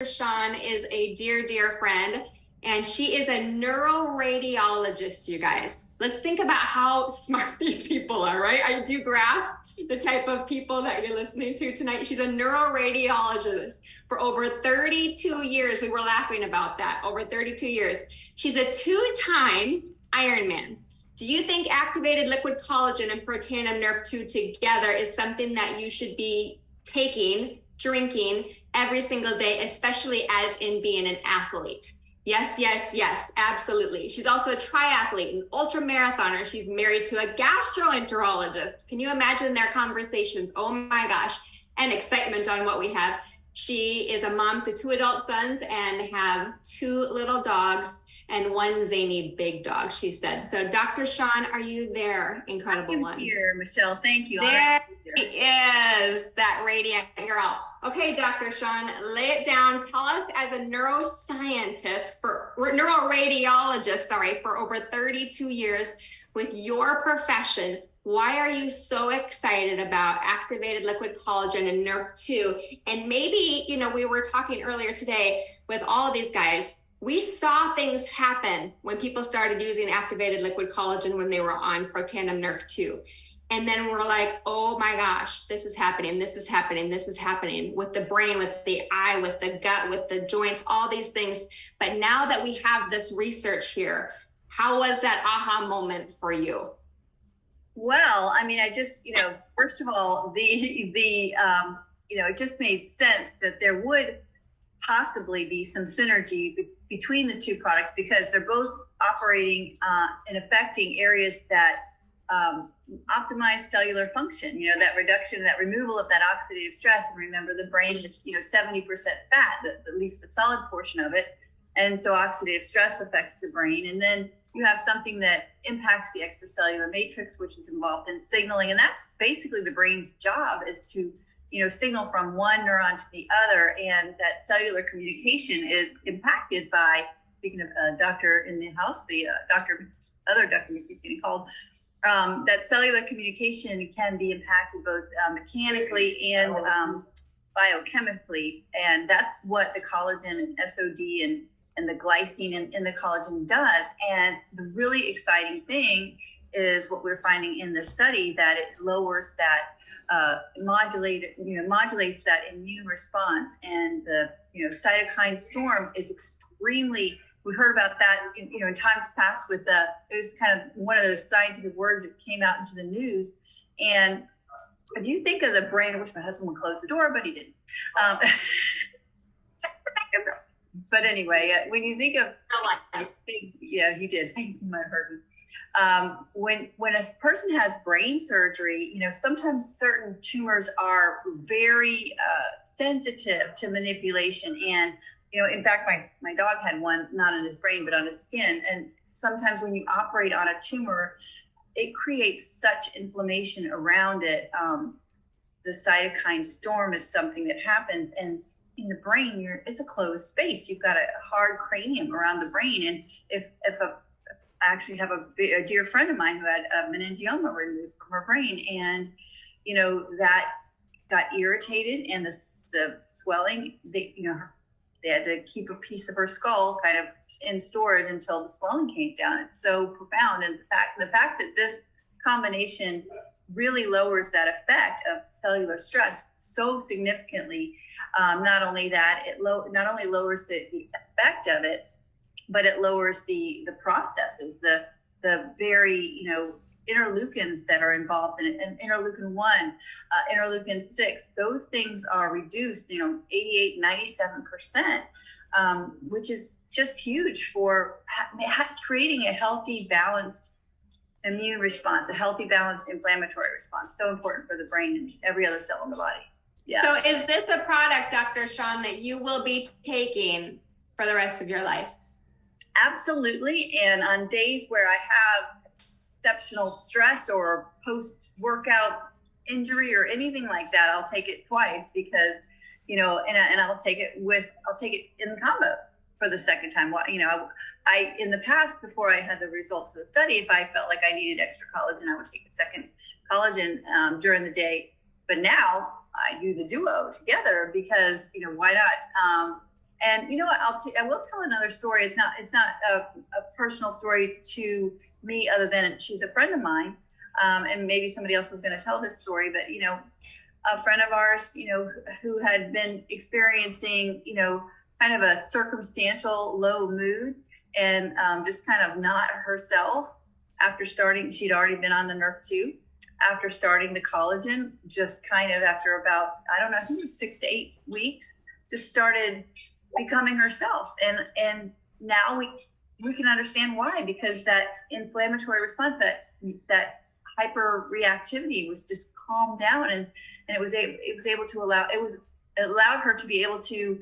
Shaun is a dear, dear friend, and she is a neuroradiologist, you guys. Let's think about how smart these people are, right? I do grasp the type of people that you're listening to tonight. She's a neuroradiologist for over 32 years. We were laughing about that, over 32 years. She's a two-time Ironman. Do you think activated liquid collagen and protein NrF2 together is something that you should be taking, drinking every single day, especially as in being an athlete? Yes, yes, yes, absolutely. She's also a triathlete, an ultra marathoner. She's married to a gastroenterologist. Can you imagine their conversations? Oh my gosh, and excitement on what we have. She is a mom to 2 adult sons and have 2 little dogs and 1 zany big dog, she said. So Dr. Shaun, are you there? Incredible one. I'm here, Michelle. Thank you. There she is, that radiant girl. Okay, Dr. Shaun, lay it down. Tell us, as a neuroscientist, neuroradiologist, for over 32 years with your profession, why are you so excited about activated liquid collagen and NrF2? And maybe, we were talking earlier today with all of these guys, we saw things happen when people started using activated liquid collagen when they were on Protandim NrF2. And then we're like, oh my gosh, this is happening, this is happening, this is happening with the brain, with the eye, with the gut, with the joints, all these things. But now that we have this research here, how was that aha moment for you? Well, I mean, I just, first of all, it just made sense that there would possibly be some synergy between the 2 products, because they're both operating and affecting areas that optimize cellular function, that reduction, that removal of that oxidative stress. And remember, the brain is, 70% fat, at least the solid portion of it. And so oxidative stress affects the brain. And then you have something that impacts the extracellular matrix, which is involved in signaling. And that's basically the brain's job, is to, signal from one neuron to the other. And that cellular communication is impacted by, speaking of a doctor in the house, the other Dr. Mckee's getting called, that cellular communication can be impacted both mechanically and biochemically. And that's what the collagen and SOD and the glycine in the collagen does. And the really exciting thing is what we're finding in this study, that it lowers that, modulates that immune response. And the, cytokine storm is extremely, we heard about that, in times past with it was kind of one of those scientific words that came out into the news. And if you think of the brain, I wish my husband would close the door, but he didn't. But anyway, when you think of, yeah, he did. He might have heard me. When a person has brain surgery, sometimes certain tumors are very sensitive to manipulation. And, in fact, my dog had one, not in his brain, but on his skin. And sometimes when you operate on a tumor, it creates such inflammation around it. The cytokine storm is something that happens. And in the brain, it's a closed space. You've got a hard cranium around the brain. And if I actually have a dear friend of mine who had a meningioma removed from her brain, and that got irritated, and the swelling, they had to keep a piece of her skull kind of in storage until the swelling came down. It's so profound. And the fact that this combination really lowers that effect of cellular stress so significantly. Not only that, it not only lowers the effect of it, but it lowers the processes, the very, interleukins that are involved in it, and interleukin 1, interleukin 6, those things are reduced, 88, 97%, which is just huge for creating a healthy, balanced immune response, a healthy, balanced inflammatory response. So important for the brain and every other cell in the body. Yeah. So is this a product, Dr. Shaun, that you will be taking for the rest of your life? Absolutely. And on days where I have exceptional stress or post-workout injury or anything like that, I'll take it twice, because, and I'll take it in combo for the second time. I in the past, before I had the results of the study, if I felt like I needed extra collagen, I would take a second collagen during the day. But now I do the duo together because, why not? And you know what, I will tell another story. It's not a personal story to me, other than she's a friend of mine. And maybe somebody else was going to tell this story, but you know, a friend of ours, you know, who had been experiencing, you know, kind of a circumstantial low mood, and just kind of not herself after starting. She'd already been on the NrF2. After starting the collagen, just kind of after about, I don't know, I think it was 6 to 8 weeks, just started becoming herself. And now we can understand why, because that inflammatory response, that hyper reactivity was just calmed down, and it was able to allowed her to be able to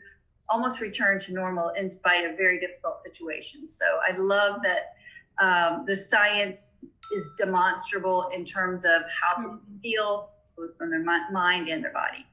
almost return to normal in spite of very difficult situations. So I love that the science is demonstrable in terms of how people feel, both from their mind and their body.